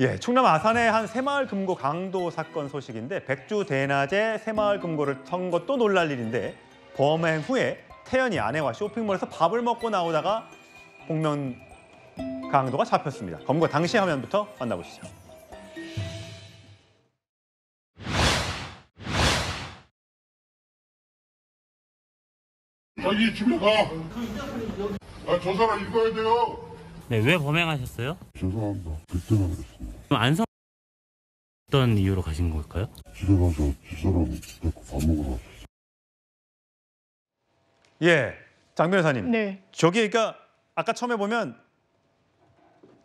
예, 충남 아산의 한 새마을 금고 강도 사건 소식인데 백주 대낮에 새마을 금고를 턴 것도 놀랄 일인데 범행 후에 태연이 아내와 쇼핑몰에서 밥을 먹고 나오다가 복면 강도가 잡혔습니다. 검거 당시 화면부터 만나보시죠. 자기 집에 가. 저 사람 읽어야 돼요. 네, 왜 범행하셨어요? 죄송합니다. 그때만 그랬습니다. 그럼 안성 어떤 이유로 가신 걸까요? 집에 가서 뒷사람 데리고 밥 먹으러 왔어요. 예, 장 변호사님. 네. 저기 그러니까 아까 처음에 보면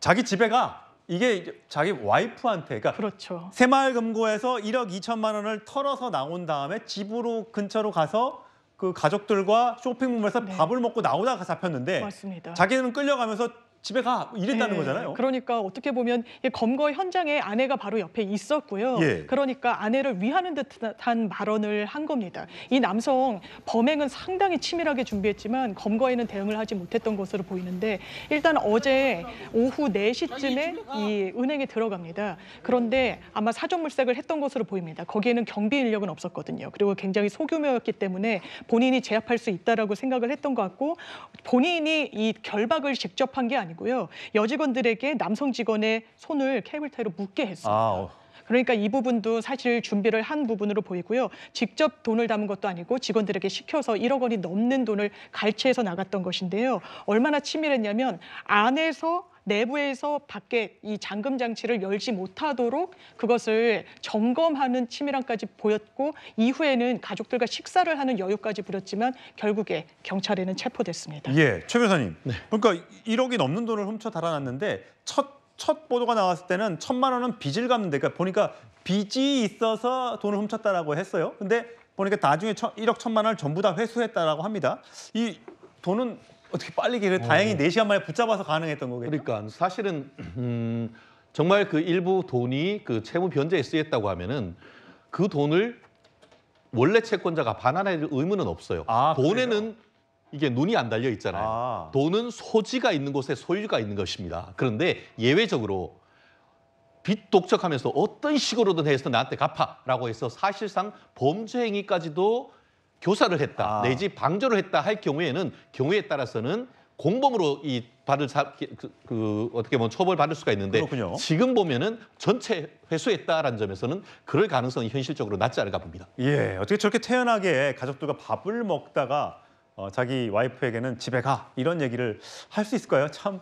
자기 집에 가. 이게 자기 와이프한테 그러니까 그렇죠. 새마을 금고에서 1억 2천만 원을 털어서 나온 다음에 집으로 근처로 가서 그 가족들과 쇼핑몰에서 네. 밥을 먹고 나오다가 잡혔는데 맞습니다. 자기는 끌려가면서 집에 가 이랬다는 네, 거잖아요. 그러니까 어떻게 보면 이 검거 현장에 아내가 바로 옆에 있었고요. 예. 그러니까 아내를 위하는 듯한 발언을 한 겁니다. 이 남성 범행은 상당히 치밀하게 준비했지만 검거에는 대응을 하지 못했던 것으로 보이는데 일단 어제 오후 4시쯤에 이 은행에 들어갑니다. 그런데 아마 사전물색을 했던 것으로 보입니다. 거기에는 경비 인력은 없었거든요. 그리고 굉장히 소규모였기 때문에 본인이 제압할 수 있다라고 생각을 했던 것 같고 본인이 이 결박을 직접 한 게 아니고요. 여직원들에게 남성 직원의 손을 케이블타이로 묶게 했습니다. 그러니까 이 부분도 사실 준비를 한 부분으로 보이고요. 직접 돈을 담은 것도 아니고 직원들에게 시켜서 1억 원이 넘는 돈을 갈취해서 나갔던 것인데요. 얼마나 치밀했냐면 안에서 내부에서 밖에 이 잠금 장치를 열지 못하도록 그것을 점검하는 치밀함까지 보였고 이후에는 가족들과 식사를 하는 여유까지 부렸지만 결국에 경찰에는 체포됐습니다. 예, 최 변호사님. 네. 그러니까 1억이 넘는 돈을 훔쳐 달아났는데 첫 보도가 나왔을 때는 1,000만 원은 빚을 갚는데 그러니까 보니까 빚이 있어서 돈을 훔쳤다라고 했어요. 근데 보니까 나중에 1억 1,000만 원을 전부 다 회수했다라고 합니다. 이 돈은 어떻게 빨리 다행히 4시간 만에 붙잡아서 가능했던 거겠죠? 그러니까 사실은 정말 그 일부 돈이 그 채무 변제에 쓰였다고 하면은 그 돈을 원래 채권자가 반환할 의무는 없어요. 돈에는 그래요? 이게 눈이 안 달려 있잖아요. 돈은 소지가 있는 곳에 소유가 있는 것입니다. 그런데 예외적으로 빚 독촉하면서 어떤 식으로든 해서 나한테 갚아라고 해서 사실상 범죄 행위까지도 교사를 했다 내지 방조를 했다 할 경우에는 경우에 따라서는 공범으로 이 어떻게 보면 처벌받을 수가 있는데 그렇군요. 지금 보면은 전체 회수했다라는 점에서는 그럴 가능성이 현실적으로 낮지 않을까 봅니다. 예, 어떻게 저렇게 태연하게 가족들과 밥을 먹다가 자기 와이프에게는 집에 가 이런 얘기를 할 수 있을까요? 참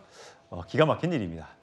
기가 막힌 일입니다.